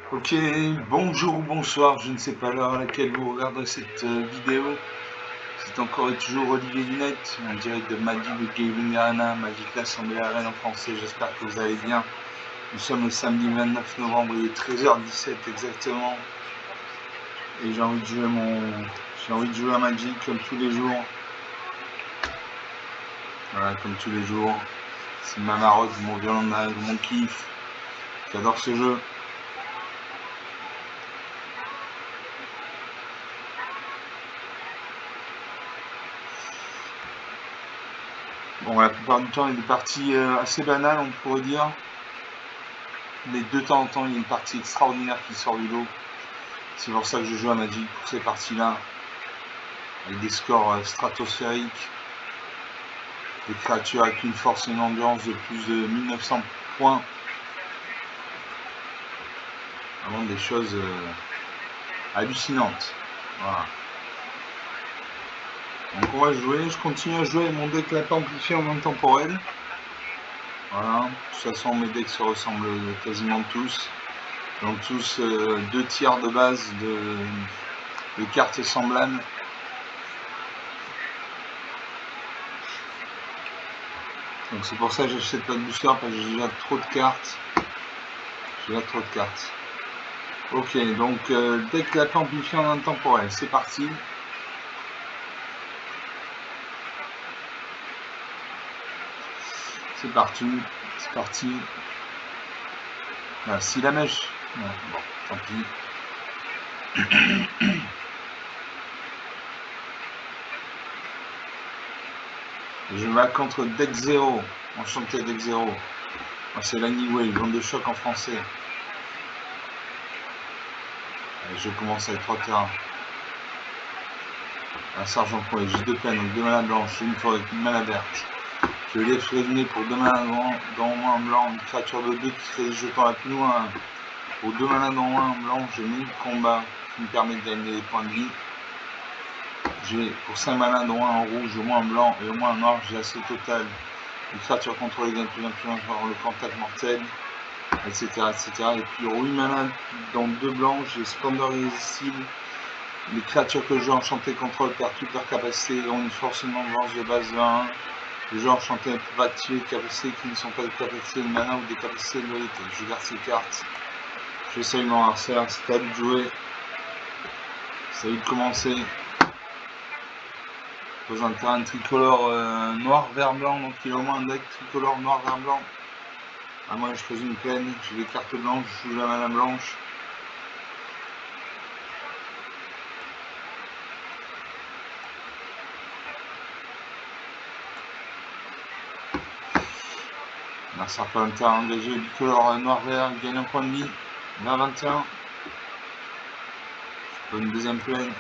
Ok, bonjour ou bonsoir, je ne sais pas l'heure à laquelle vous regarderez cette vidéo. C'est encore et toujours Olivier Lunette, en direct de Magic de Gaming Arena, Magic l'Assemblée Arène en français, j'espère que vous allez bien. Nous sommes le samedi 29 novembre, il est 13h17 exactement. Et j'ai envie de jouer à Magic comme tous les jours. Voilà, comme tous les jours. C'est ma marotte, mon violon de nage, mon kiff. J'adore ce jeu. Bon, la plupart du temps, il y a des parties assez banales, on pourrait dire. Mais de temps en temps, il y a une partie extraordinaire qui sort du lot. C'est pour ça que je joue à Magic, pour ces parties-là. Avec des scores stratosphériques. Des créatures avec une force et une endurance de plus de 1900 points. Vraiment des choses hallucinantes. Voilà. Donc on va jouer, je continue à jouer avec mon deck lapin amplifié en intemporel. Voilà, de toute façon mes decks se ressemblent quasiment tous. Donc tous 2 tiers de base de cartes semblables. Donc c'est pour ça que j'achète pas de booster parce que j'ai déjà trop de cartes. Ok, donc deck lapin amplifié en intemporel, c'est parti. C'est parti. Voilà, si la mèche. Ouais, bon, tant pis. Je vais contre deck 0. Enchanté deck 0. C'est l'Anyway, bande de choc en français. Allez, je commence avec 3 terrains. Un sergent pour les J2 peine, donc 2 manas blanches, une forêt, une mana verte. Je laisse résumer pour 2 manas dans moins blanc, une créature de 2 qui crée des jetons à plus loin. Pour 2 manas dans moins blanc, je mets le combat qui me permet de gagner des points de vie. J'ai pour 5 manas dans un en rouge, au moins blanc et au moins noir, j'ai assez total. Les créatures contrôlées gagnent plus d'influence par le contact mortel, etc. Et puis 8 manas dans 2 blancs, j'ai Splendor irrésistible. Les créatures que le jeu enchanté contrôle perdent toute leur capacité et ont une force et une endurance de base de 1. Le jeu enchanté ne peut pas activer des capacités qui ne sont pas des capacités de mana ou des capacités de loyauté. Je garde ces cartes. J'essaye mon harcèle, c'est à lui de jouer. C'est à lui de commencer. Je pose un terrain tricolore noir, vert, blanc, donc il a au moins un deck tricolore noir, vert, blanc. Ah, moi je pose une plaine, j'ai des cartes blanches, je joue la mana blanche. Un serpent terrain engagé, bicolore noir-vert, il gagne un point de vie. 20-21. Je pose une deuxième plaine.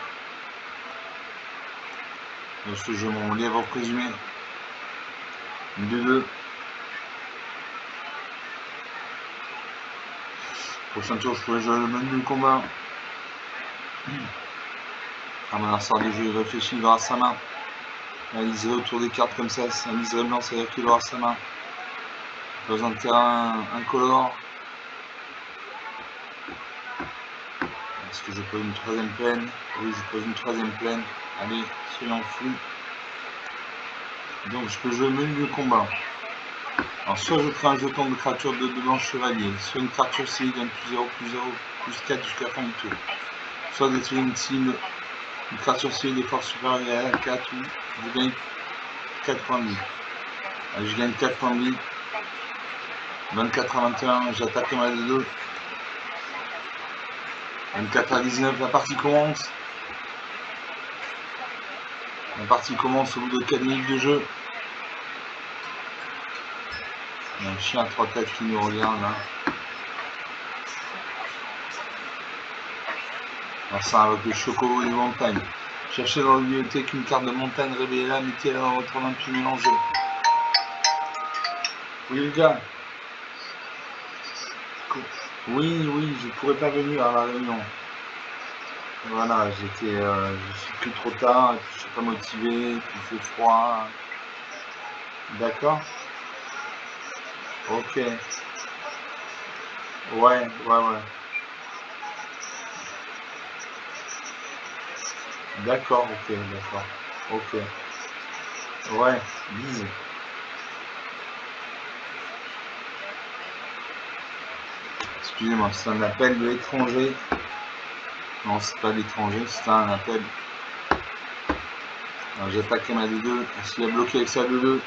Je joue mon lièvre présumé. Une 2-2. Prochain tour, je pourrais jouer le menu du combat. Quand mon adversaire de jeu il réfléchit, il aura sa main. Un liseré autour des cartes comme ça, c'est un liseré blanc, c'est-à-dire qu'il aura sa main. Je pose un terrain incolore. Est-ce que je pose une troisième plaine? Oui, je pose une troisième plaine. Allez, soyons fous. Donc je peux jouer le menu du combat. Alors soit je crée un jeton de créature de 2 blancs chevalier, soit une créature cible gagne plus 0, plus 4 jusqu'à la fin du tour. Soit détruire une cible, une créature cible des forces supérieures à 4 ou je gagne 4 points de vie. Allez, je gagne 4 points de vie. 24-21, j'attaque le mal de 2. 24-19, la partie commence. La partie commence au bout de 4 minutes de jeu. Il y a un chien à 3 têtes qui nous regarde là. Alors ça avec le chocobo des montagnes. Cherchez dans la bibliothèque une carte de montagne, révélez-la, mettez-la dans votre main puis mélangez. Oui les gars. Oui, je pourrais pas venir à la réunion. Voilà, je suis plus trop tard, et puis je suis pas motivé, et puis il fait froid. D'accord? Ok. Ouais. D'accord, ok, d'accord. Ok. Ouais, bise. Excusez-moi, c'est un appel de l'étranger. Non, c'est pas l'étranger, c'est un appel. J'attaque ma D2. Est-ce qu'il a bloqué avec sa D2?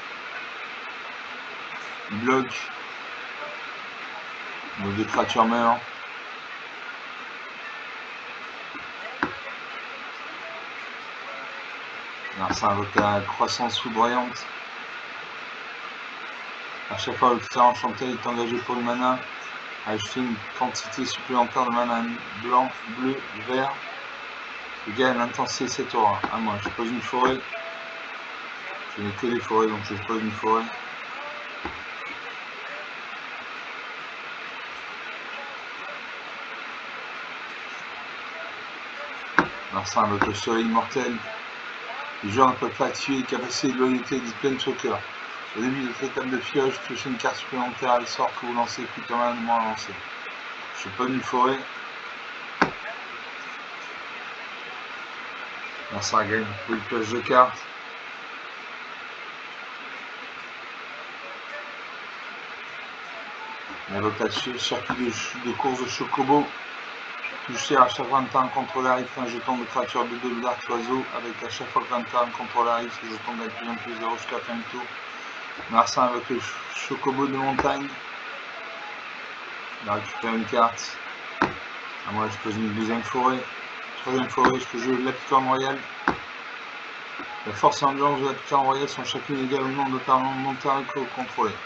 Il bloque. Nos deux créatures meurent. Alors ça invoque la croissance foudroyante. À chaque fois, le créature enchanté est engagé pour le mana. Ajouter une quantité supplémentaire de mana blanc, bleu, vert. Égal à l'intensité de cette aura. Ah, moi, je pose une forêt. Je n'ai que des forêts, donc je pose une forêt. Alors ça invoque le soleil immortel. Les joueurs ne peuvent pas activer les capacités de loyauté des Planeswalkers. Au début de cette table de pioche, piochez une carte supplémentaire à l'essor que vous lancez, plus de mana de moins à lancer. Je pose une forêt. Alors ça gagne pour une pioche de cartes. On invoque la circuit de course de Chocobo. Toucher à chaque fois que un contrôleur arrive, un jeton de créature de 2 d'arc oiseau, avec à chaque fois que un contrôleur arrive, ce jeton gagne plus 1 plus 0 jusqu'à la fin du tour. Marcin avec le Chocobo de montagne. Il récupère une carte. Ah, moi je pose une deuxième forêt. Troisième forêt, je peux jouer l'Apicorne Royale. La force et l'ambiance de l'Apicorne Royale sont chacune égales au nombre de montagnes que vous contrôlez.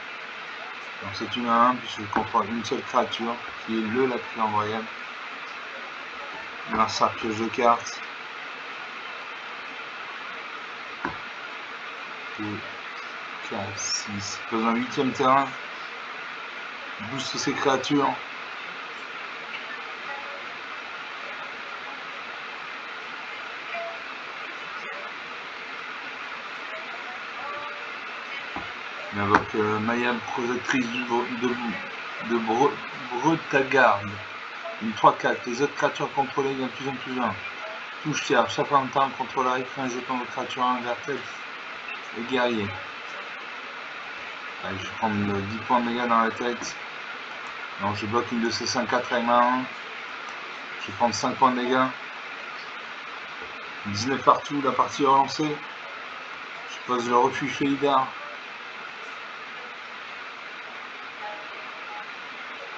Donc c'est une à 1 puisque je contrôle une seule créature qui est le L'Apicorne Royale. Marcin pioche de cartes. 2, 4, 6. Pose un 8ème terrain. Booste ses créatures. Il invoque Maya, protectrice de Bretagarde. Une 3-4. Les autres créatures contrôlées gagnent plus 1 plus 1. Touche tiers. Chaque fois que un contrôleur crée un jeton de créature invertée et guerrier. Allez, je vais prendre 10 points de dégâts dans la tête. Donc je bloque une de ces 5-4 avec ma 1. Je vais prendre 5 points de dégâts. 19 partout, la partie est relancée. Je pose le refuge Félidar.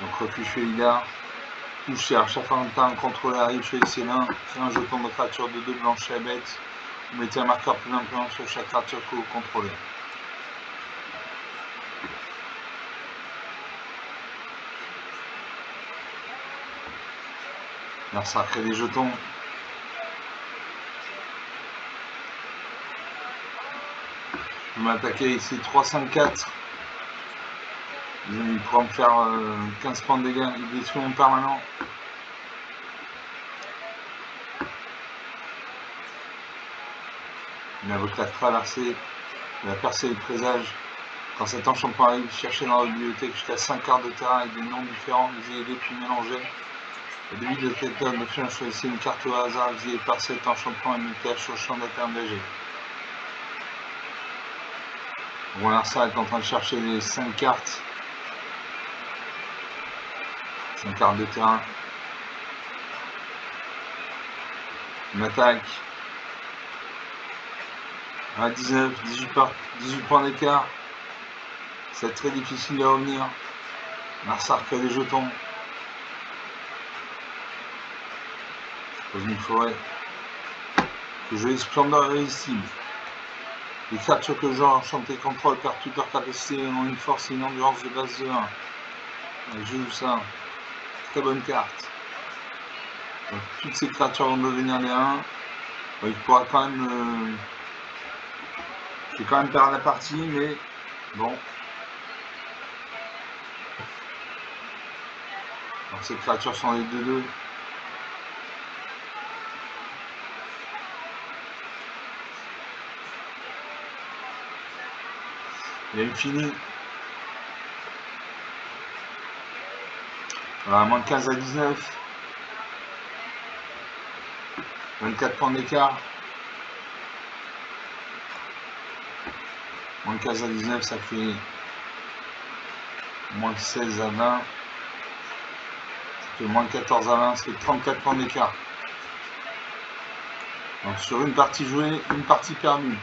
Donc refuge Félidar. Touche tiers. Chaque fois que un contrôleur arrive chez ses mains, crée un jeton de créature de 2 blanches et bête. Vous mettez un marqueur plus 1 sur chaque créature que vous contrôlez. Alors ça crée des jetons. Je vais m'attaquer ici 3-5-4. Il pourra me faire 15 points de dégâts. Il détruit mon permanent. Il invoque la traversée, la percée et le présage. Quand cet enchantement arrive, cherchez dans la bibliothèque jusqu'à 5 cartes de terrain avec des noms différents, exilez puis mélangez. Au début de cette table, choisissez une carte au hasard, exilée par cet enchantement et mettez sur le champ d'attaque engagé. Voilà, ça est en train de chercher les 5 cartes. 5 cartes de terrain. Une attaque. À 19, 18 points d'écart. C'est très difficile à revenir. Marsar crée des jetons. Pose une forêt. Que je splendeur irrésistible. Les créatures que le joueur enchanté contrôle perdent toute leur capacité et ont une force et une endurance de base de 1. Je joue ça. Très bonne carte. Donc, toutes ces créatures vont devenir des 1. Il pourra quand même. Je vais quand même perdre la partie, mais bon. Donc ces créatures sont les 2-2. Il y a une finie. Voilà, moins de 15 à 19. 24 points d'écart. Moins 15 à 19, ça fait moins 16 à 20. Ça fait moins 14 à 20, ça fait 34 points d'écart. Donc sur une partie jouée, une partie perdue.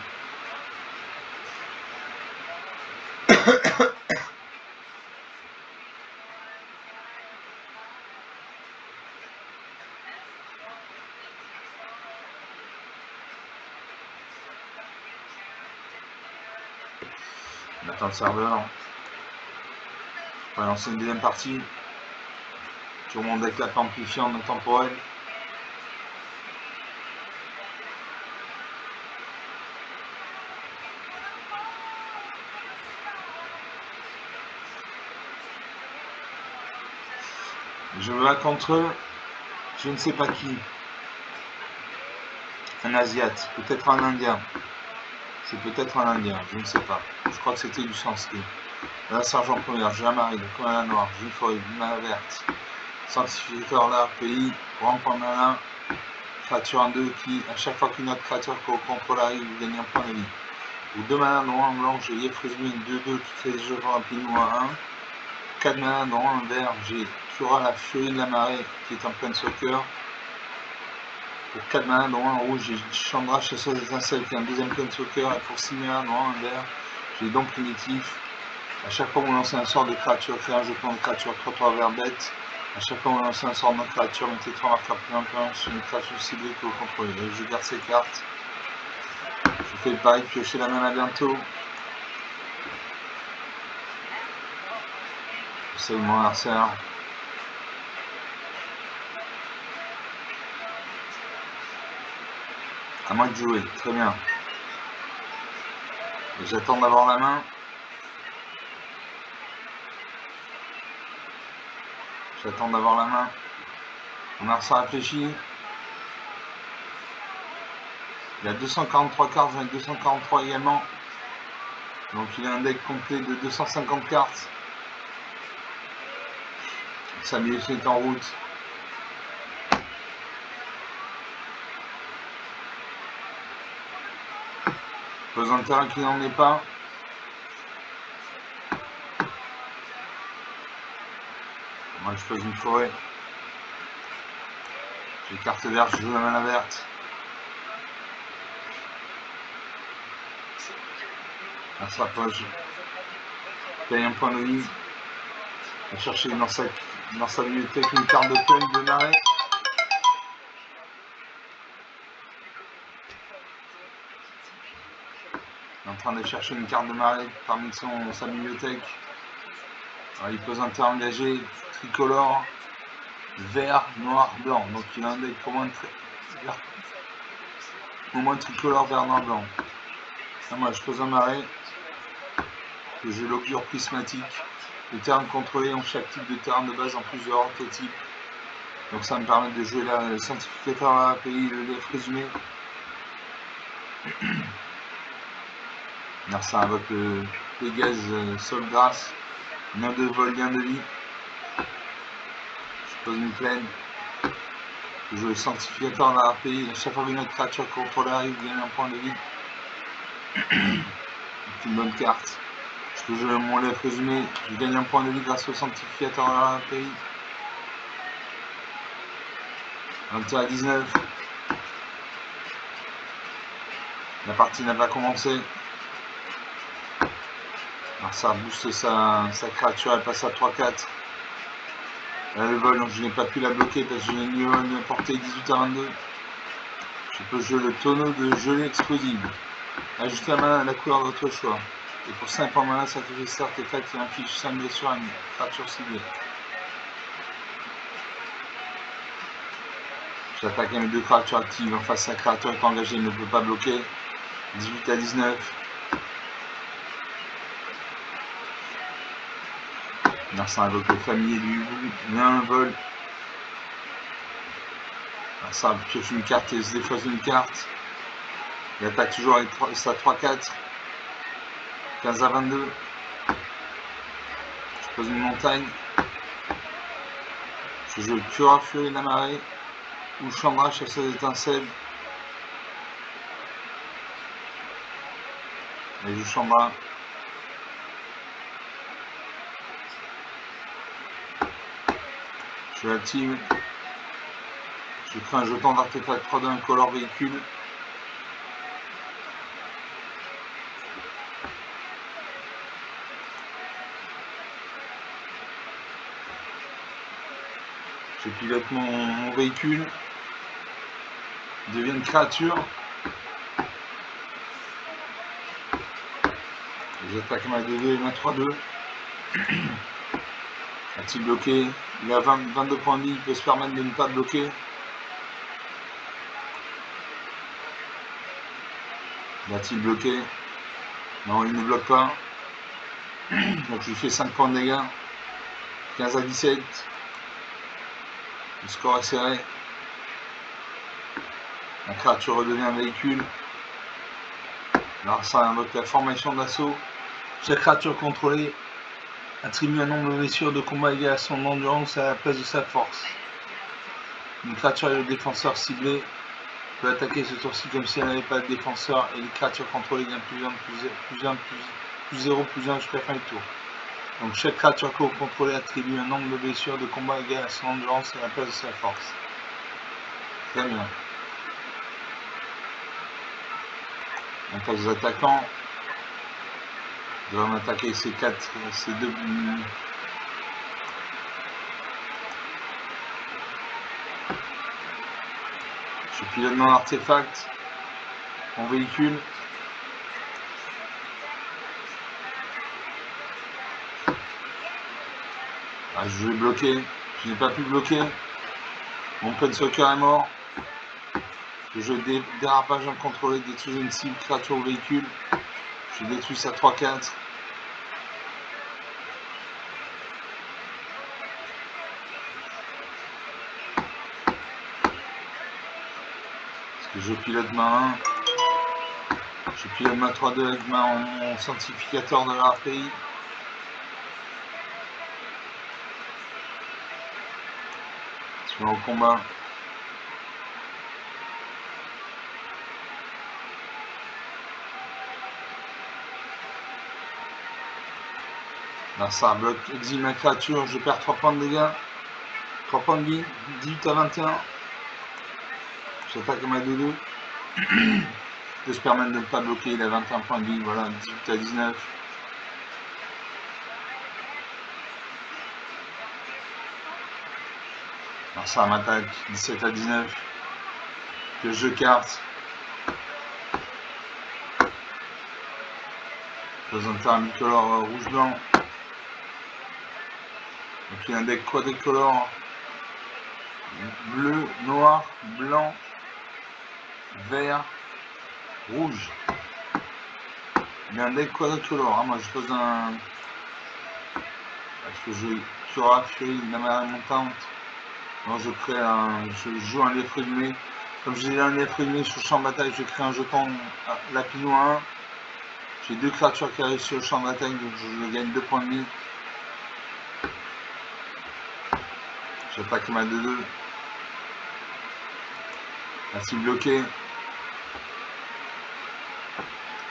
On attend le serveur. On va lancer une deuxième partie. Sur mon deck là amplifiant en temporel. Je me bats contre je ne sais pas qui. Un Asiate, peut-être un Indien. C'est peut-être un Indien, je ne sais pas. Je crois que c'était du sanskrit. Là, sergent première, j'ai la marine, commandant noir, j'ai forêt, main verte. Sanctificateur là, pays, grand point malin, créature 1-2 qui, à chaque fois qu'une autre créature qu'on contrôle arrive, vous gagnez un point de vie. Ou 2 malins dans 1 blanc, j'ai Yefruzmin 2-2 qui crée des jeux rapides ou 1-1. 4 malins dans 1 vert, j'ai Kura la furie de la marée qui est en pleine soccer. Pour 4 malins dans 1 rouge, j'ai Chandra chasseuse d'étincelles qui est un deuxième pleine soccer. Et pour 6 malins dans 1 vert, j'ai donc primitif. A chaque fois que vous lancez un sort de créature, créez un jeton de créature 3-3 vert bête. A chaque fois que vous lancez un sort de créature, mettez 3 marqueurs plus 1 sur une créature ciblée que vous contrôlez. Et je garde ces cartes. Je fais le pareil, piocher la main à bientôt. C'est mon adversaire. À moi de jouer, très bien. Et j'attends d'avoir la main. J'attends d'avoir la main. Mon adversaire réfléchit. Il a 243 cartes, j'en ai 243 également. Donc il a un deck complet de 250 cartes. Sa milieu est en route. Besoin de terrain qui n'en est pas. Moi je pose une forêt. J'ai carte verte, je joue la mana verte. Elle se rapproche. Paye un point de vie. On va chercher dans sa bibliothèque une carte de thème de marée. Il est en train de chercher une carte de marée parmi sa bibliothèque. Alors, il pose un terrain engagé, tricolore, vert, noir, blanc. Donc il a un deck au moins tricolore, vert, noir, blanc. Ah, moi je pose un marais. J'ai l'augure prismatique. Les terrains contrôlés ont chaque type de terrain de base en plusieurs orthotypes. Donc ça me permet de jouer la sanctificateur à API, le lief résumé. Alors ça invoque le Pégase Sol Grâce. 9 de vol, 1 de vie. Je pose une plaine. Je joue le sanctificateur à API. À chaque fois qu'une autre créature contrôlée arrive, vous gagnez un point de vie. C'est une bonne carte. Je peux jouer mon lief résumé. Je gagne un point de vie grâce au sanctificateur à API. 21 à 19. La partie n'a pas commencé. Alors ça booste sa créature, elle passe à 3-4. Elle a le vol, donc je n'ai pas pu la bloquer parce que j'ai une portée 18 à 22. Je peux jouer le tonneau de gelée explosive. Ajuster la mana à la couleur de votre choix. Et pour 5 points mana, sacrifiez cet artefact et inflige 5 blessures à une créature ciblée. J'attaque mes 2 créatures actives. En face, sa créature est engagée, il ne peut pas bloquer. 18 à 19. Merci invoque le familier du hibou. Il y a un vol. Ça pioche une carte et se défausse une carte. Il attaque toujours avec sa 3-4. 15 à 22. Je pose une montagne. Je joue Kura Furie de la marée. Ou Chandra chasseuse d'étincelles. Et je chambre. Je l'active. Je crée un jeton d'artefact 3D incolore véhicule. Je pilote mon véhicule. Il devient une créature. J'attaque ma 2-2 et ma 3-2. A-t-il bloqué? Il a 22 points de vie, il peut se permettre de ne pas bloquer. Va-t-il bloquer? Non, il ne bloque pas. Donc je lui fais 5 points de dégâts. 15 à 17. Le score est serré. La créature redevient un véhicule. Alors ça invoque la formation d'assaut. Chaque créature contrôlée attribue un nombre de blessures de combat égal à son endurance à la place de sa force. Une créature et le défenseur ciblé peut attaquer ce tour-ci comme si elle n'avait pas de défenseur et les créatures contrôlées gagnent plus 0, plus 1 jusqu'à la fin du tour. Donc chaque créature que vous contrôlez attribue un nombre de blessures de combat égal à son endurance et à la place de sa force. Très bien. Donc aux attaquants, je vais m'attaquer ces deux. Je pilote mon artefact, mon véhicule. Ah, je vais bloquer, je n'ai pas pu bloquer. Mon Planeswalker est mort. Le jeu dérapage incontrôlé, détruit une cible, créature ou véhicule. Je détruis ça 3-4. Parce que je pilote ma 1. Je pilote ma 3-2 avec mon sanctificateur de la RPI. Je suis au combat. Là ça bloque, exile ma créature, je perds 3 points de dégâts. 3 points de vie, 18 à 21. J'attaque ma 2-2. Il peut se permettre de ne pas bloquer, il a 21 points de vie, voilà, 18 à 19. Alors ça m'attaque, 17 à 19. Que je carte. Présenter un bicolore rouge-blanc. Donc il y a un deck quadricolore. Bleu, noir, blanc, vert, rouge. Il y a un deck quadricolore. Hein. Moi je pose un. Parce que je Cura Fury de la marée montante. Donc je crée un. Je joue un lièvre allumé. Comme j'ai un lièvre allumé sur le champ de bataille, je crée un jeton lapino 1. J'ai 2 créatures qui arrivent sur le champ de bataille, donc je gagne 2 points de vie. J'attaque ma 2-2. Ainsi bloqué.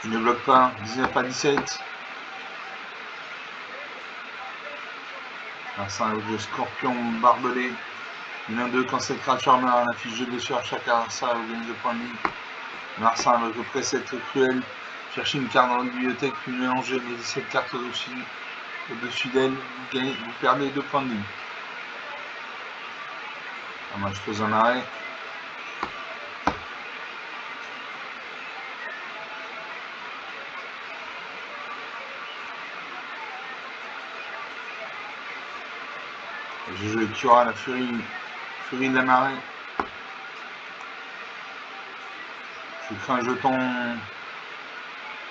Je ne bloque pas. 19 à 17. Un 5 de scorpion barbelé. Il y en a 2 quand cette créature meurt, elle affiche 2 blessures à chaque adversaire, vous gagnez 2 points de vie. Marsin avec le précepte cruel. Cherchez une carte dans votre bibliothèque, puis mélangez les 17 cartes au-dessus d'elle. Vous perdez 2 points de vie. Ah, moi je pose un arrêt. Je joue Cura la furie de la marée. Je crée un jeton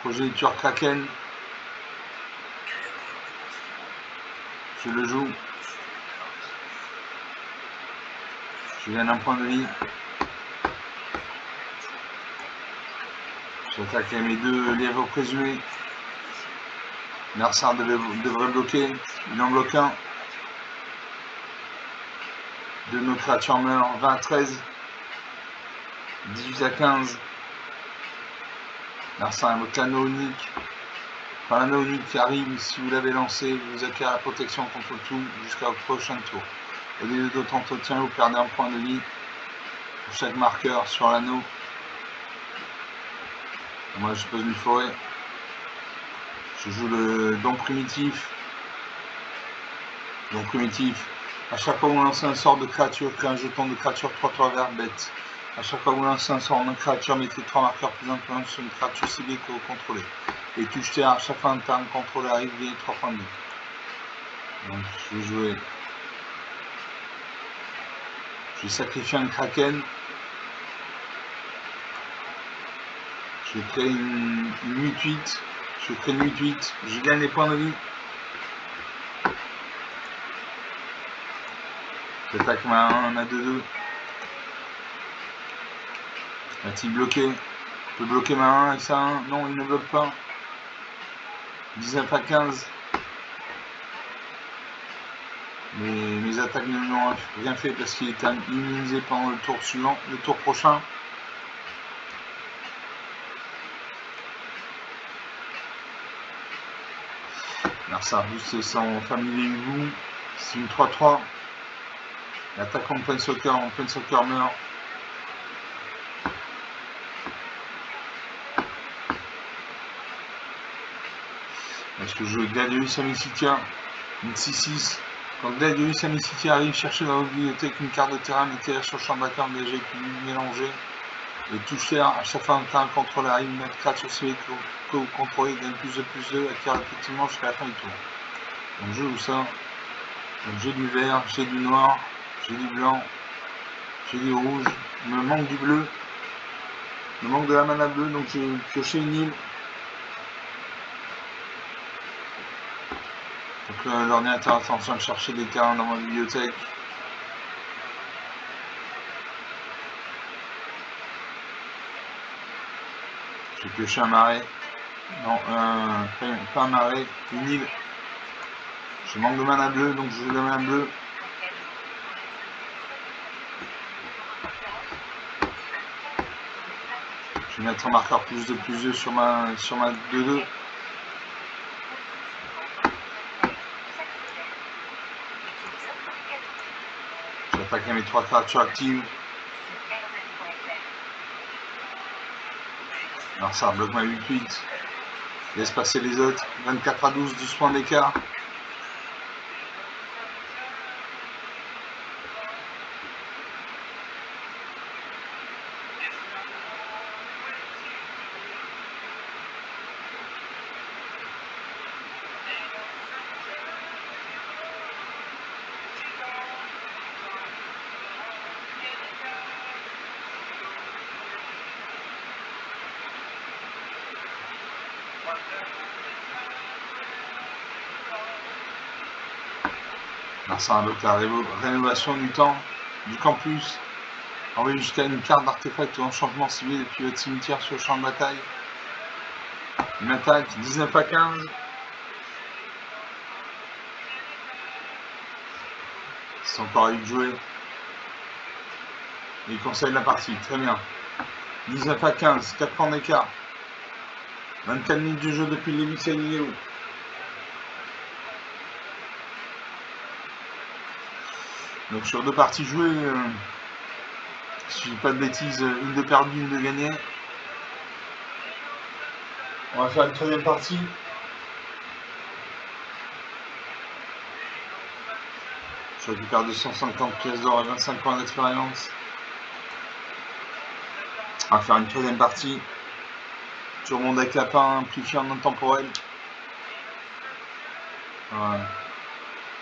progéniture Kraken. Je le joue. Je gagne un point de vie. J'attaque mes 2 lièvres présumés. L'adversaire devrait bloquer. Il en bloque un. 2 de nos créatures meurent. 20 à 13. 18 à 15. Merci avec l'anneau unique. Enfin, l'anneau unique qui arrive, si vous l'avez lancé, vous acquérez la protection contre tout jusqu'au prochain tour. Au début de votre entretien, vous perdez un point de vie pour chaque marqueur sur l'anneau. Moi, je pose une forêt. Je joue le don primitif. Don primitif. À chaque fois que vous lancez un sort de créature, créez un jeton de créature 3/3 vert bête. À chaque fois que vous lancez un sort de créature, mettez 3 marqueurs plus influents sur une créature ciblée que vous contrôlez. Et touche terre, à chaque fois un turn contrôlé arrive, gagnez 3 points de vie. Donc je vais jouer. Je vais sacrifier un kraken. Je vais créer une 8-8. Je crée une 8-8. Je gagne les points de vie. J'attaque ma 1, ma 2-2. Va-t-il bloquer? Je peux bloquer ma 1 avec sa 1. Non, il ne bloque pas. 19 à 15. Mes attaques ne lui ont rien fait parce qu'il était immunisé pendant le tour suivant, le tour prochain. Narcissa booste son familier hibou. C'est une 3-3. L'attaque en plein soccer meurt. Est-ce que je joue Gladiolus Amicitia? Une 6-6. Quand Gladiolus Amicitia arrive, cherchez dans votre bibliothèque une carte de terrain, mettez-la sur le champ de bataille engagé puis mélanger. Et toucher à chaque fois un contrôle arrive, mettre 4 sur celui que vous contrôlez, gagne plus de acquiert effectivement jusqu'à la fin du tour. Donc je joue ça. Donc j'ai du vert, j'ai du noir, j'ai du blanc, j'ai du rouge. Il me manque du bleu. Il me manque de la mana bleue, donc j'ai pioché une île. Donc l'ordinateur est en train de chercher des terrains dans ma bibliothèque. J'ai pioché un marais. Non, pas un marais, une île. Je manque de mana bleue, donc je joue de la mana bleue. Je vais mettre un marqueur +2/+2 sur ma 2-2. J'attaque à mes 3 créatures actives. Alors ça bloque ma 8-8. Laisse passer les autres. 24 à 12, 12 points d'écart. Alors ça bloque la rénovation du temps, du campus. Envoyez jusqu'à une carte d'artefact ou enchantement ciblé depuis votre cimetière sur le champ de bataille. Une attaque 19 à 15. C'est encore à lui de jouer. Il conseille la partie, très bien. 19 à 15, 4 points d'écart. 24 minutes de jeu depuis le début de cette vidéo. Donc sur 2 parties jouées, si je dis pas de bêtises, une de perdue, une de gagnée. On va faire une 3e partie. Je récupère 250 pièces d'or et 25 points d'expérience. On va faire une 3e partie. Sur mon deck lapin amplifié en intemporel. Voilà.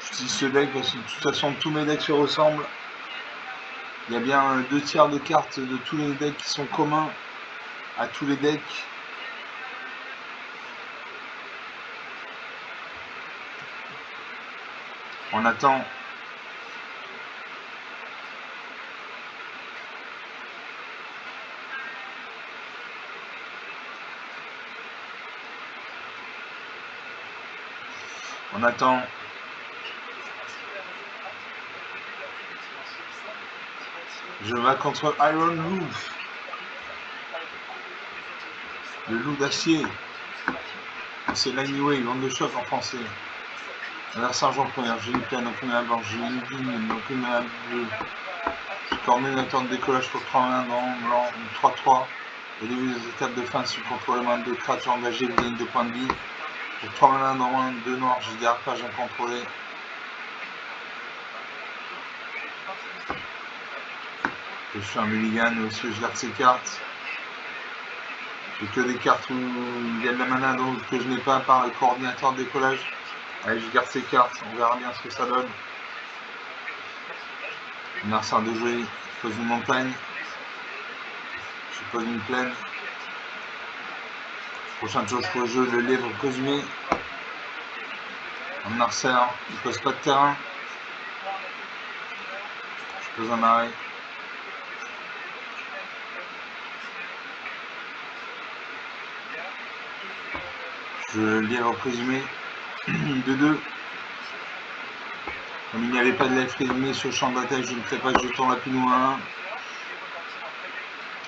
J'utilise ce deck parce que de toute façon tous mes decks se ressemblent. Il y a bien 2 tiers de cartes de tous les decks qui sont communs à tous les decks. On attend. On attend. Je vais contre Iron Roof. Le loup d'acier. C'est l'Anyway, vente de choc en français. La Sergent première, j'ai une pleine, aucune main blanche, j'ai une ligne, aucune main bleue. J'ai coordinateur de décollage pour 3 mains dans blanc, 3-3. Au début des étapes de fin, sur contrôle main de créatures engagées, ligne de points de vie. Pour 3 mains dans main, 2 noirs, j'ai des arpages incontrôlés. Je suis un mulligan, mais aussi je garde ces cartes. J'ai que des cartes où il y a de la mana donc que je n'ai pas par le coordinateur de décollage. Allez, je garde ces cartes, on verra bien ce que ça donne. Une arceur de jouer, je pose une montagne. Je pose une plaine. Prochain tour, je pose le lièvre cosumé. Un arceur, il pose pas de terrain. Je pose un marais. Je lièvre présumé 2-2. Comme il n'y avait pas de lièvre présumé sur le champ de bataille, je ne ferai pas de jeton lapinou 1.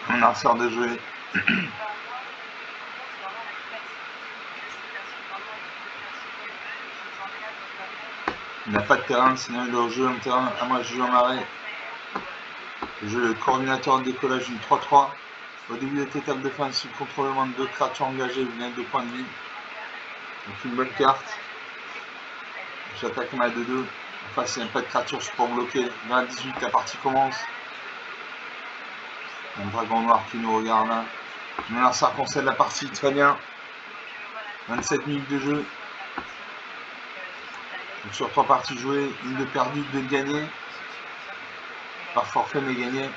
Un arceur de jouer. Il n'a pas de terrain, sinon il doit jouer un terrain. À moi, je joue un marais. Je joue le coordinateur de décollage une 3-3. Au début de cette étape de fin, si le contrôlement de 2 créatures engagées, vous gagnez 2 points de vie. Donc une bonne carte. J'attaque ma 2-2. Enfin, s'il n'y a pas de créature, je peux en bloquer. 20-18, la partie commence. Un dragon noir qui nous regarde là. Maintenant, ça concède la partie, très bien. 27 minutes de jeu. Donc, sur 3 parties jouées, une de perdue, 2 de gagnées. Par forfait, mais gagné.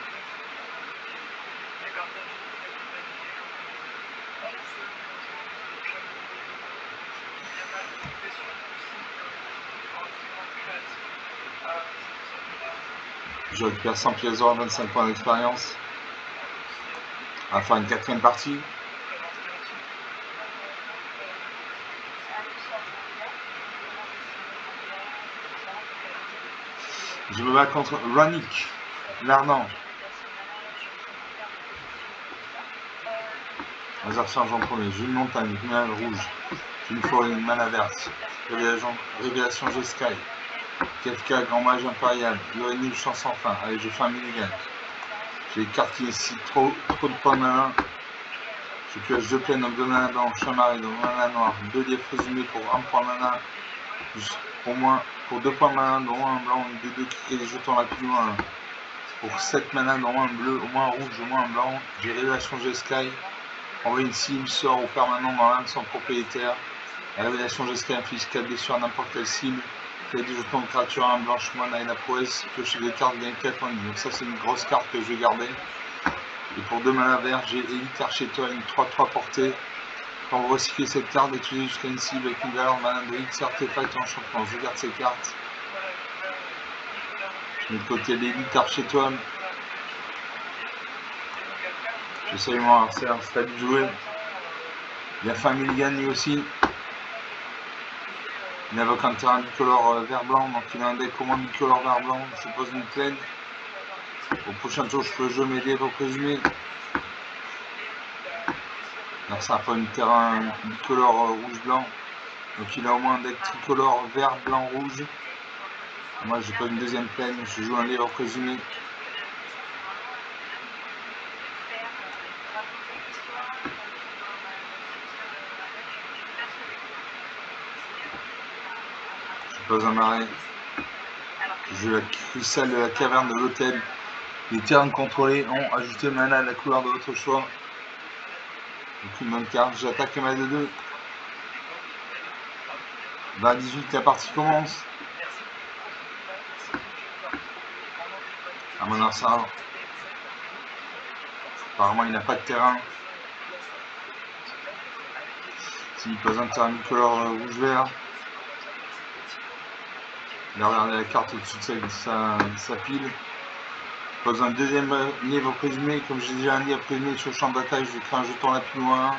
Je récupère 100 pièces d'or, 25 points d'expérience. On va faire une 4e partie. Je me bats contre Ranik, l'Ardent. Hasard chargeant premier. J'ai une montagne, une main rouge. J'ai une forêt, une mana verte. Révélation G-Sky. KFK, Grand Mage Impérial. Uranus, chance sans fin. Allez, je fais un minigun. J'ai des cartes qui nécessitent trop de points malins. Je pioche 2 plaines, donc 2 mana blancs, un marais, donc 1 mana noir, 2 lièvres résumés pour 1 point mana. Pour 2 points malins, dont 1 blanc, une 2-2 qui crée des jetons rapides. Pour 7 mana, dont 1 bleu, au moins un rouge, au moins un blanc. J'ai révélation G-Sky. Envoie une cible, sort au permanent dans l'âme sans propriétaire. La révélation G-Sky inflige 4 blessures à n'importe quelle cible. Créer des jetons de créature, un blanche mana et la prouesse. Piocher des cartes, gagner 4 points de vie. Donc ça c'est une grosse carte que je vais garder. Et pour 2 mana verts, j'ai Élite Archétoile, une 3-3 portée. Quand vous recyclez cette carte, utilisez jusqu'à une cible avec une valeur de mana de X artefact en champion. Je garde ces cartes. Je mets de côté l'Élite Archétoile. J'essaye mon adversaire, c'est à lui de jouer. Il a fait un mulligan lui aussi. Il invoque un terrain bicolore vert-blanc, donc il a un deck au moins bicolore vert-blanc. Je pose une plaine. Au prochain tour, je peux jouer mes lièvres présumés. Alors ça prend un terrain bicolore rouge-blanc. Donc il a au moins un deck tricolore vert-blanc-rouge. Moi j'ai pas une deuxième plaine, je joue un lièvre présumé. Je pose un marais. Je joue la cruciale de la caverne de l'hôtel. Les terrains contrôlés ont ajouté mana à la couleur de votre choix. Donc une bonne carte, j'attaque ma 2-2. 20-18, la partie commence. À mon arsenal. Apparemment il n'a pas de terrain. S'il pose un terrain bicolore rouge-vert. Il a regardé la carte au-dessus de sa pile. Je pose un deuxième lièvre présumé. Comme j'ai déjà un lièvre présumé sur le champ de bataille, je crée un jeton lapino 1.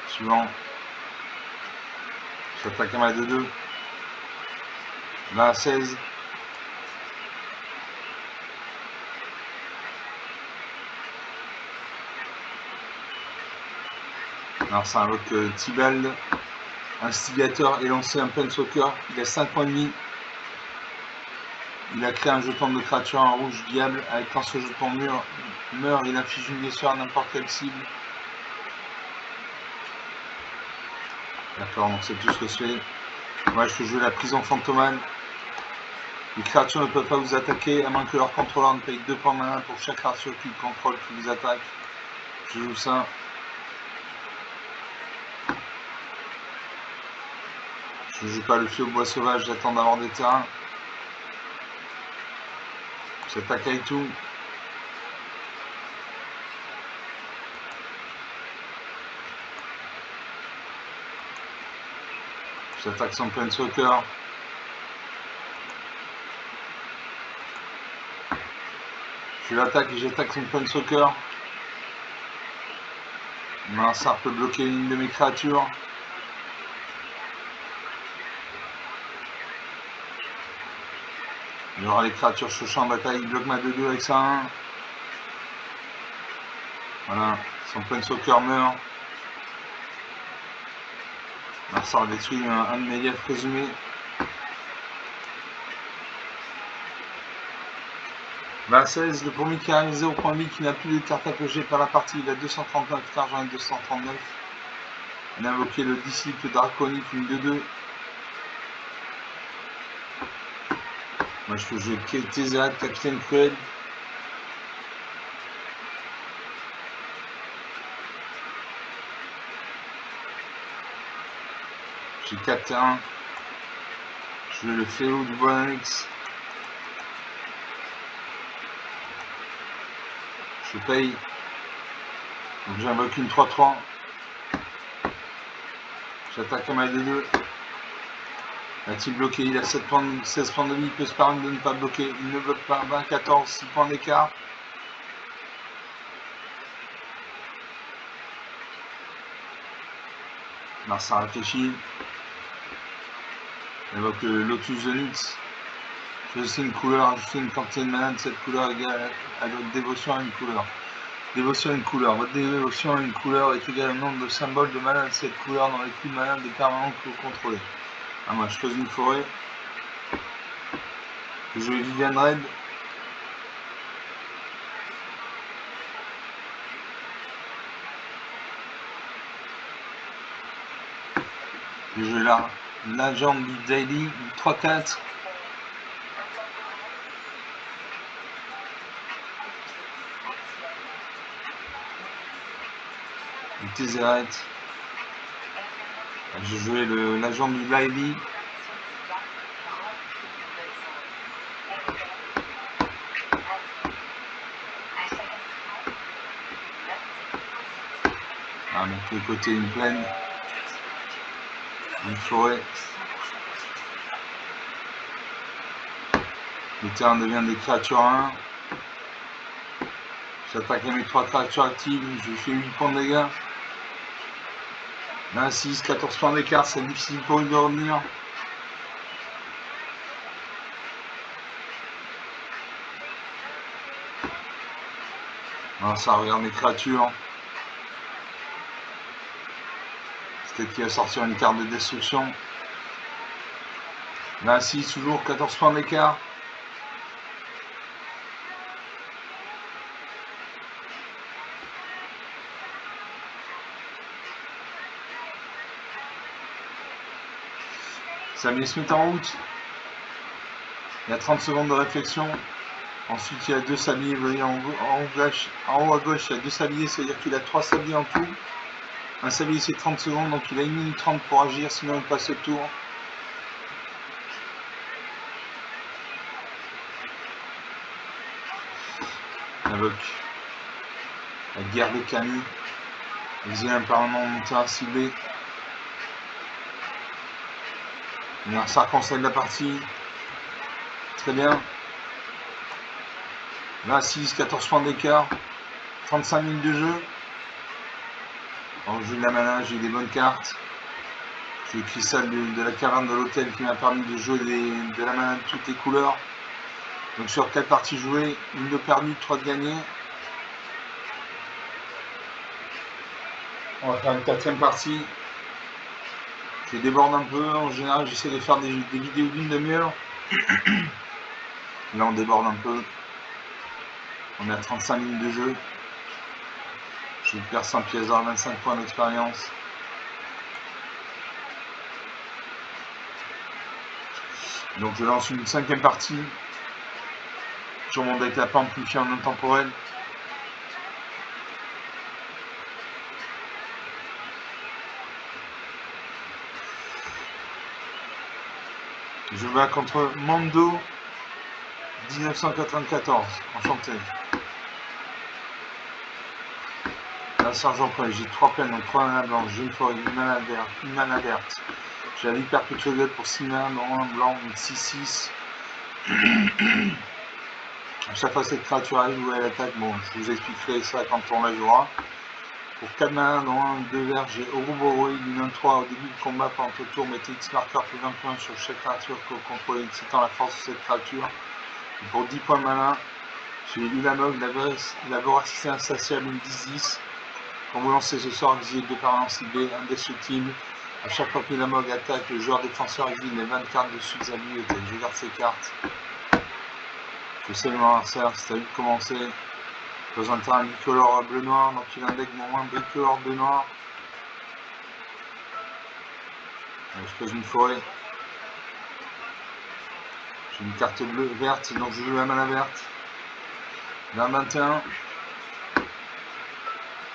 Suivant. J'attaque à ma 2-2. Là, 16. Alors, ça invoque Tibald, instigateur et lancé un Planeswalker. Il a 5 points de vie. Il a créé un jeton de créature en rouge diable. Avec quand ce jeton meurt, il affiche une blessure à n'importe quelle cible. D'accord, donc c'est tout ce que c'est. Moi, je peux jouer la prison fantomale. Les créatures ne peuvent pas vous attaquer à moins que leur contrôleur ne paye 2 points de mana pour chaque créature qu'ils contrôlent qui vous attaque. Je joue ça. Je ne joue pas le feu au bois sauvage, j'attends d'avoir des terrains. J'attaque avec tout. J'attaque son Planeswalker. Je l'attaque et j'attaque son Planeswalker. Ça peut bloquer une de mes créatures. Il y aura les créatures sur le champ de bataille. Il bloque ma 2-2 avec ça 1. Voilà, son Planeswalker meurt. Ça a détruit un de mes liefs présumés. Bah 16, le premier qui arrive 0 point de vie, qui n'a plus de cartes à piocher par la partie, il a 239 cartes, j'en ai 239. On a invoqué le disciple draconique, une 2-2. Moi je peux jouer Tezat, Capitaine Cruel. J'ai 4 terrains. Je veux le Fléau du Bonanix. Je paye. Donc j'invoque une 3-3. J'attaque à ma 2-2. A-t-il bloqué? Il a 16 points de vie. Il peut se permettre de ne pas bloquer. Il ne bloque pas. 20, 14, 6 points d'écart. Ça réfléchit. Il invoque le Lotus Onyx. Choisissez une couleur, ajoutez une quantité de mana de cette couleur égale à votre dévotion à une couleur. Dévotion à une couleur. Votre dévotion à une couleur est égale au nombre de symboles de mana de cette couleur dans les coups de mana des permanents que vous contrôlez. Moi je choisis une forêt. Je joue Vivian Red. Je joue l'agent du Daily, 3-4. Le Tezzeret. J'ai joué l'agent du Daily. Donc le côté une plaine. Une forêt. Le terrain devient des créatures 1. J'attaque à mes 3 créatures actives, je fais 8 points de dégâts. 26, 14 points d'écart, c'est difficile pour lui de revenir. Ça regarde mes créatures. C'est peut-être qu'il va sortir une carte de destruction. 26, toujours 14 points d'écart. Sablier se met en route. Il y a 30 secondes de réflexion. Ensuite, il y a 2 sabliers. Vous voyez en haut à gauche, il y a 2 sabliers, c'est-à-dire qu'il a 3 sabliers en tout. Un sablier, c'est 30 secondes, donc il a 1 minute 30 pour agir, sinon il passe le tour. Invoque la guerre de Camille. Exilé un permanent monté à ciblé. Ça conseille la partie. Très bien. 26, 14 points d'écart. 35 minutes de jeu. Donc j'ai de la mana, j'ai des bonnes cartes. J'ai le cristal de la caverne de l'hôtel qui m'a permis de jouer de la main de toutes les couleurs. Donc sur 4 parties jouées, une de perdue, 3 de gagnées. On va faire une 4e partie. Je déborde un peu, en général j'essaie de faire des vidéos d'une demi-heure. Là on déborde un peu. On est à 35 minutes de jeu. Je perds 100 pièces d'or, 25 points d'expérience. Donc je lance une 5e partie sur mon deck lapin amplifié en intemporel. Je vais contre Mando 1994, enchanté. Là, Sergent Prêt, j'ai 3 peines, donc 3 mana blanches, j'ai une forêt, une mana verte. J'ai la vie perpétuelle pour 6 mana, non, un blanc, une 6-6. À chaque fois cette créature arrive ou elle attaque, bon, je vous expliquerai ça quand on la jouera. Pour 4 mana, non, 1, 2 verts, j'ai Ouroboros, une 1-3 au début du combat, pendant le tour, mettez X marqueur plus 20 points sur chaque créature que vous contrôlez, excitant la force de cette créature. Et pour 10 points de mana, j'ai Ulamog, la voracité insatiable, une 10-10. Quand vous lancez ce sort, exilez 2 permanents ciblés, indestructible. À chaque fois que Ulamog attaque, le joueur défenseur exile les 20 cartes dessus de sa bibliothèque. Je garde ces cartes. Je sais le adversaire, c'est à lui de commencer. Je présente un bicolore bleu-noir, donc il a un deck moins bicolore bleu-noir. Je pose une forêt. J'ai une carte bleue verte, donc je joue la mana verte. Vers 21.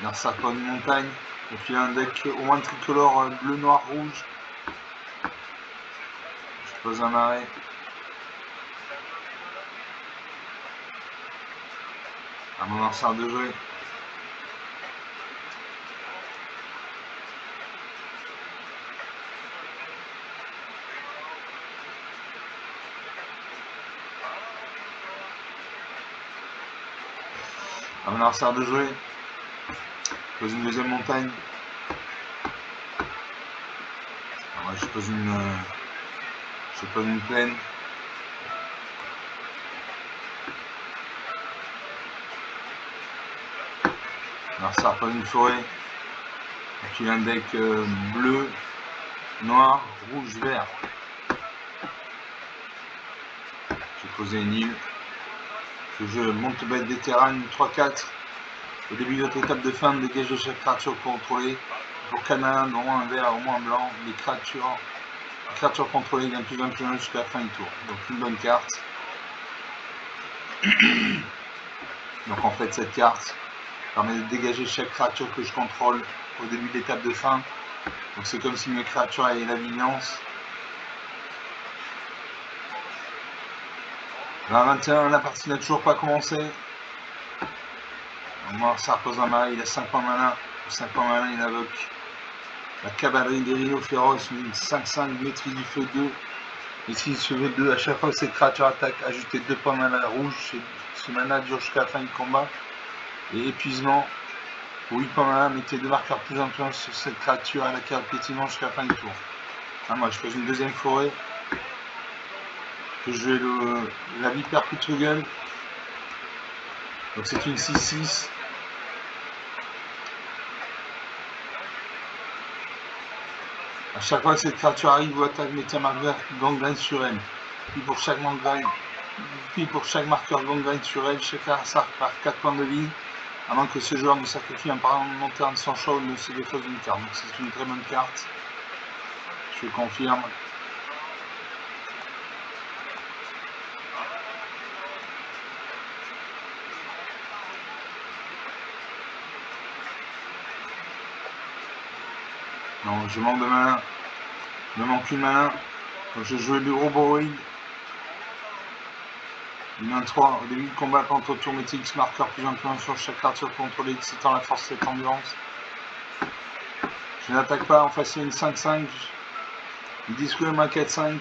L'adversaire prend une montagne. Donc il a un deck au moins tricolore bleu, noir, rouge. Je pose un marais. À mon adversaire de jouer. À mon adversaire de jouer. Je pose une deuxième montagne. Alors, je pose une plaine. L'adversaire pose une forêt. Donc il a un deck bleu, noir, rouge, vert. J'ai posé une île. Je monte bête des terrains, 3-4. Au début de votre étape de fin, dégagez chaque créature contrôlée. Pour Canaan, au moins un vert, au moins un blanc. Les créatures contrôlées gagnent plus 21 jusqu'à la fin du tour. Donc une bonne carte. Donc en fait cette carte permet de dégager chaque créature que je contrôle au début de l'étape de fin. Donc c'est comme si mes créatures avaient la vigilance. Là 21, la partie n'a toujours pas commencé. Moi ça repose un mana, il a 5 points mana. 5 points mana, il invoque la cavalerie des rhinos féroces, une 5-5, maîtrise du feu 2. Maîtrise du feu 2, à chaque fois que cette créature attaque, ajoutez 2 points de mana rouge. Ce mana dure jusqu'à la fin du combat. Et épuisement, pour 8 points de mana, mettez 2 marqueurs plus influents sur cette créature à la carte pétillant jusqu'à la fin du tour. Moi je pose une deuxième forêt. Que je vais la vipère Putrugal. Donc c'est une 6-6. À chaque fois que cette créature arrive ou attaque, mettez un marqueur gangrène sur elle. Puis pour chaque marqueur gangrène sur elle, chaque adversaire perd 4 points de vie, à moins que ce joueur ne sacrifie un parlementaire de son choix ou ne se défausse d'une carte. Donc c'est une très bonne carte. Je confirme. Non, je manque de mana. Il me manque une mana. Donc je joue le Ouroboros. Une 1-3. Au début du combat, quand au tour, mettez X marqueur plus un point sur chaque créature contrôlée, excitant la force de cette ambulance. Je n'attaque pas, en face il y a une 5-5. Il discute ma 4-5.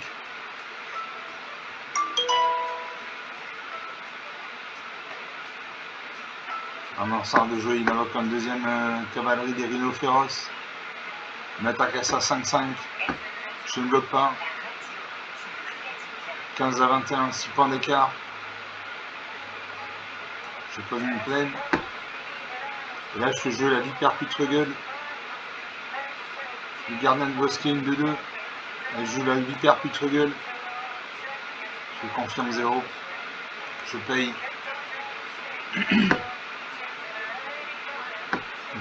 Un adversaire de jouer, il invoque une deuxième cavalerie des rhinos féroces. Une attaque à ça 5-5. Je ne bloque pas. 15 à 21, 6 points d'écart. Je pose une plaine. Et là, je joue la vipère Putregueule. Le gardien de bosquet, une 2-2. Je joue la vipère Putregueule. Je confirme 0. Je paye.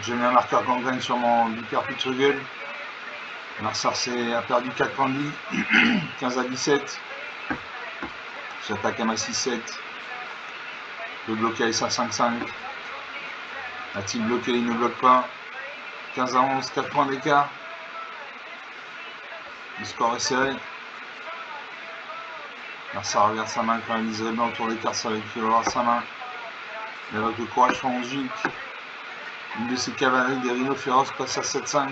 Je mets un marqueur gangrène sur mon vipère Putregueule. L'adversaire a perdu 4 points de vie. 15 à 17. J'attaque à ma 6-7. Je peux bloquer avec ça 5-5. A-t-il bloqué? Il ne bloque pas. 15 à 11, 4 points d'écart. Le score est serré. Alors ça revient sa main quand même liserait bien autour des cartes, ça va qu'il avoir sa main. Et avec le courage fongique, une de ses cavaleries des rhinos féroces passe à 7-5.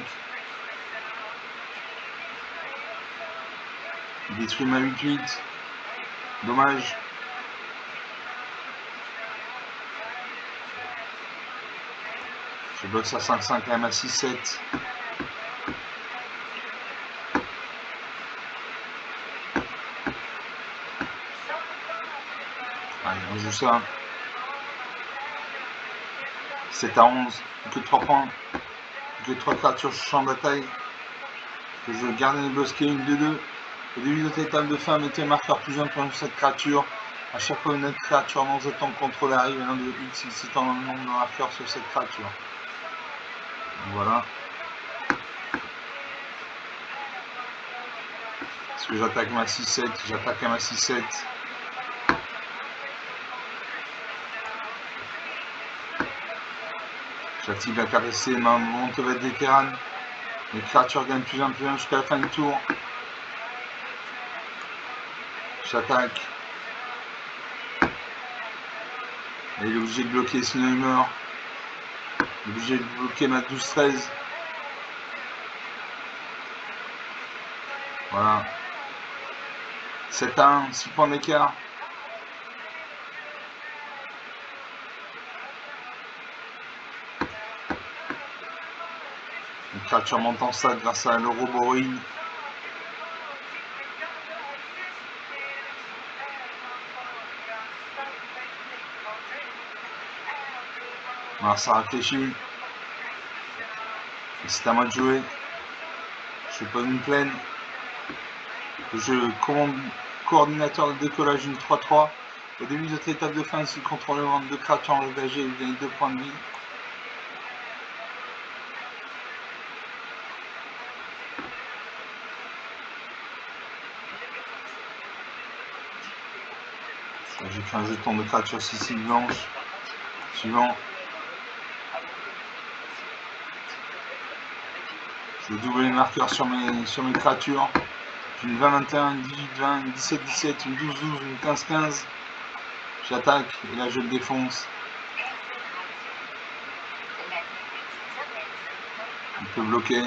Il détruit ma 8-8. Dommage. Je bloque ça 5-5 à ma 6-7. Allez, on joue ça. 7 à 11, plus que 3 points. Plus que 3 créatures sur champ de bataille. Que je garde les bosquets, une 2-2. Au début de cette étape de fin, mettez un marqueur plus un sur cette créature. À chaque fois une autre créature non jetant contrôle arrive, l'un de X excitant le nombre de marqueurs sur cette créature. Voilà. Est-ce que j'attaque ma 6-7? J'attaque à ma 6-7. J'active la capacité de ma montée vétérane. Les créatures gagnent plus un jusqu'à la fin du tour. J'attaque. Et il est obligé de bloquer, sinon il meurt. Il est obligé de bloquer ma 12-13. Voilà. 7 à 1, 6 points d'écart. Une créature monte en stade grâce à l'Ouroboros. Alors ça réfléchit. C'est à moi de jouer. Je pose une plaine. Je commande coordinateur de décollage une 3-3. Au début de cette étape de fin, si le contrôlement de 2 créatures engagées, il gagne 2 points de vie. J'ai fait un jeton de créature Sicile blanche. Suivant. Je vais doubler les marqueurs sur mes créatures. J'ai une 20-21, une 18-20, une 17-17, une 12-12, une 15-15. J'attaque et là je le défonce. Il peut bloquer.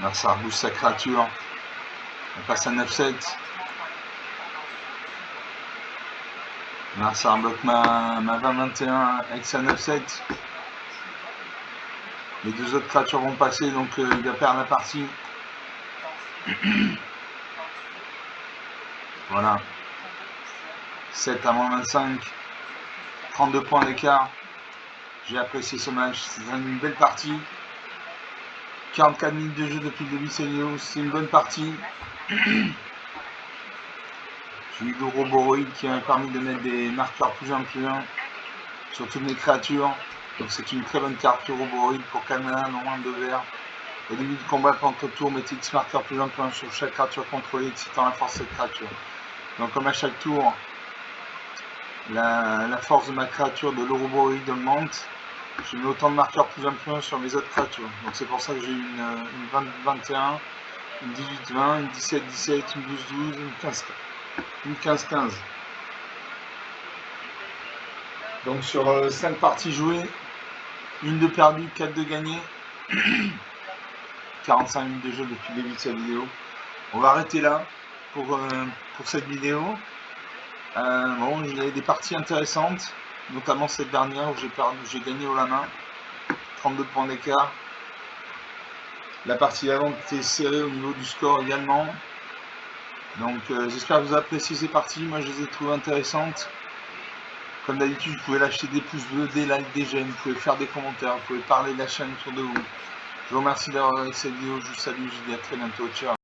Là ça rebouche sa créature. On passe à 9-7. Là ça rebloque ma 20-21 avec sa 9-7. Les deux autres créatures vont passer, donc il va perdre la partie. Voilà. 7 à moins 25. 32 points d'écart. J'ai apprécié ce match. C'est une belle partie. 44 minutes de jeu depuis le début, c'est une bonne partie. J'ai eu l'Ouroboros qui m'a permis de mettre des marqueurs plus 1 sur toutes mes créatures. Donc c'est une très bonne carte Ouroboros pour Canada, non moins de vert. Au début du combat, pendant le tour, mettez X marqueur plus 1 sur chaque créature contrôlée, excitant la force de cette créature. Donc comme à chaque tour, la force de ma créature de l'Ouroboros augmente. Je mets autant de marqueurs plus 1 sur mes autres créatures. Donc c'est pour ça que j'ai une 20-21, une 18-20, une 17-17, une 12-12, une 15-15. Donc sur 5 parties jouées, une de perdue, 4 de gagnées. 45 minutes de jeu depuis le début de cette vidéo. On va arrêter là pour cette vidéo. Bon, il y a des parties intéressantes, notamment cette dernière où j'ai gagné au la main, 32 points d'écart. La partie d'avant était serrée au niveau du score également. Donc j'espère que vous appréciez ces parties, moi je les ai trouvées intéressantes. Comme d'habitude, vous pouvez lâcher des pouces bleus, des likes, des j'aime, vous pouvez faire des commentaires, vous pouvez parler de la chaîne autour de vous. Je vous remercie d'avoir regardé cette vidéo, je vous salue, je vous dis à très bientôt, ciao.